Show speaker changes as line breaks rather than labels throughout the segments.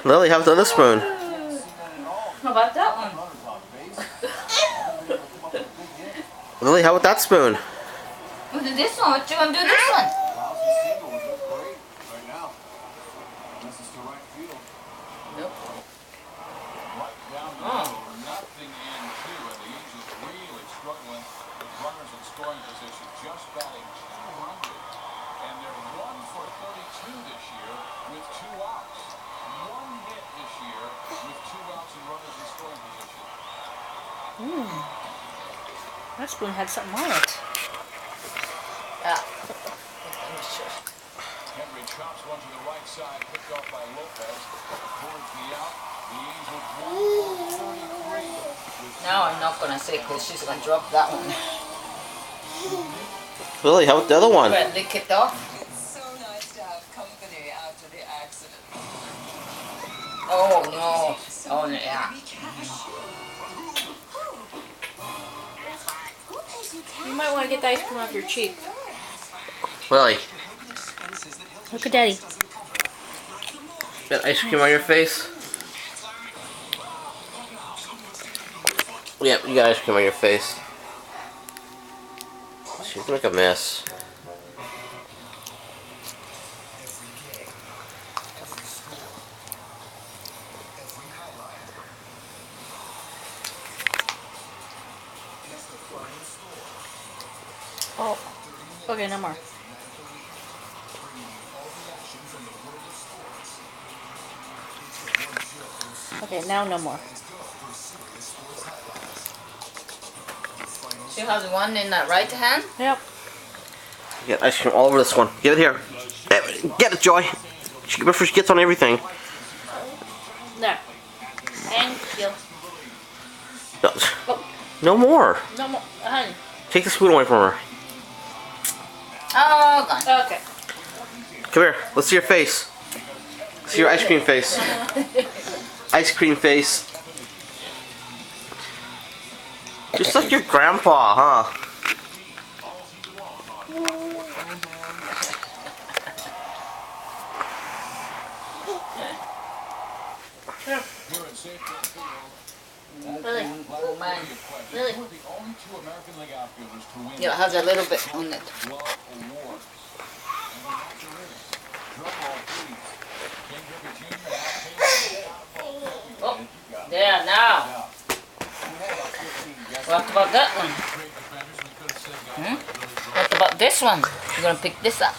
Lily, have the other spoon.
How about that one?
Lily, how about that spoon?
We'll do this one. What you gonna do this one? Nope. Oh.
Nothing in two, and the Angels really struggling with runners in scoring position, just batting 200, and they're 1 for 32 this year with 2 outs. 1 hit this year with 2 outs and runners in scoring position.
That spoon had something on it.
Yeah.
Henry chops one to the right side, picked off by Lopez. Towards the out, the Angels 1 for 43.
Now I'm not gonna say because she's gonna drop that one.
Lily, how about the other one?
But lick it off.
It's so nice to have company after the accident.
Oh no. Oh yeah.
You might want to get the ice cream off your cheek.
Lily,
Look at Daddy.
got ice cream on your face? Yep, you got ice cream on your face. She's gonna make a mess.
Oh. Okay, no more. Okay, now no more.
She has one in that right hand.
Yep.
You got ice cream all over this one. Get it here. Get it, Joy. She before she gets on everything.
There. Thank you.
No, no more.
No more. Honey.
Take the spoon away from her.
Oh, gone.
Okay.
Come here. Let's see your face. See your ice cream face. Ice cream face. Just like your grandpa, huh?
Lily.
Oh man.
Lily.
The only 2 American League outfielders to win
Yeah, it has a little bit on it.
Glove Award. And we're back to Rivers. Drum roll, please. Ken Griffey Jr.
Oh, there now. What about that one? What about this one? You're gonna pick this up.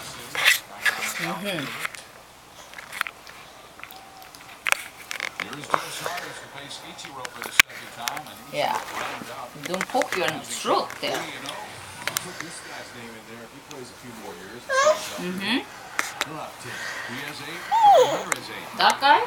Here's Joe Saunders to face Ichiro for the 2nd time. And he's
Yeah.
lined up.
Don't poke your throat there.
Put this guy's name in there if he plays a few more years. He'll have 10. He has 8. Hunter has 8.
That guy?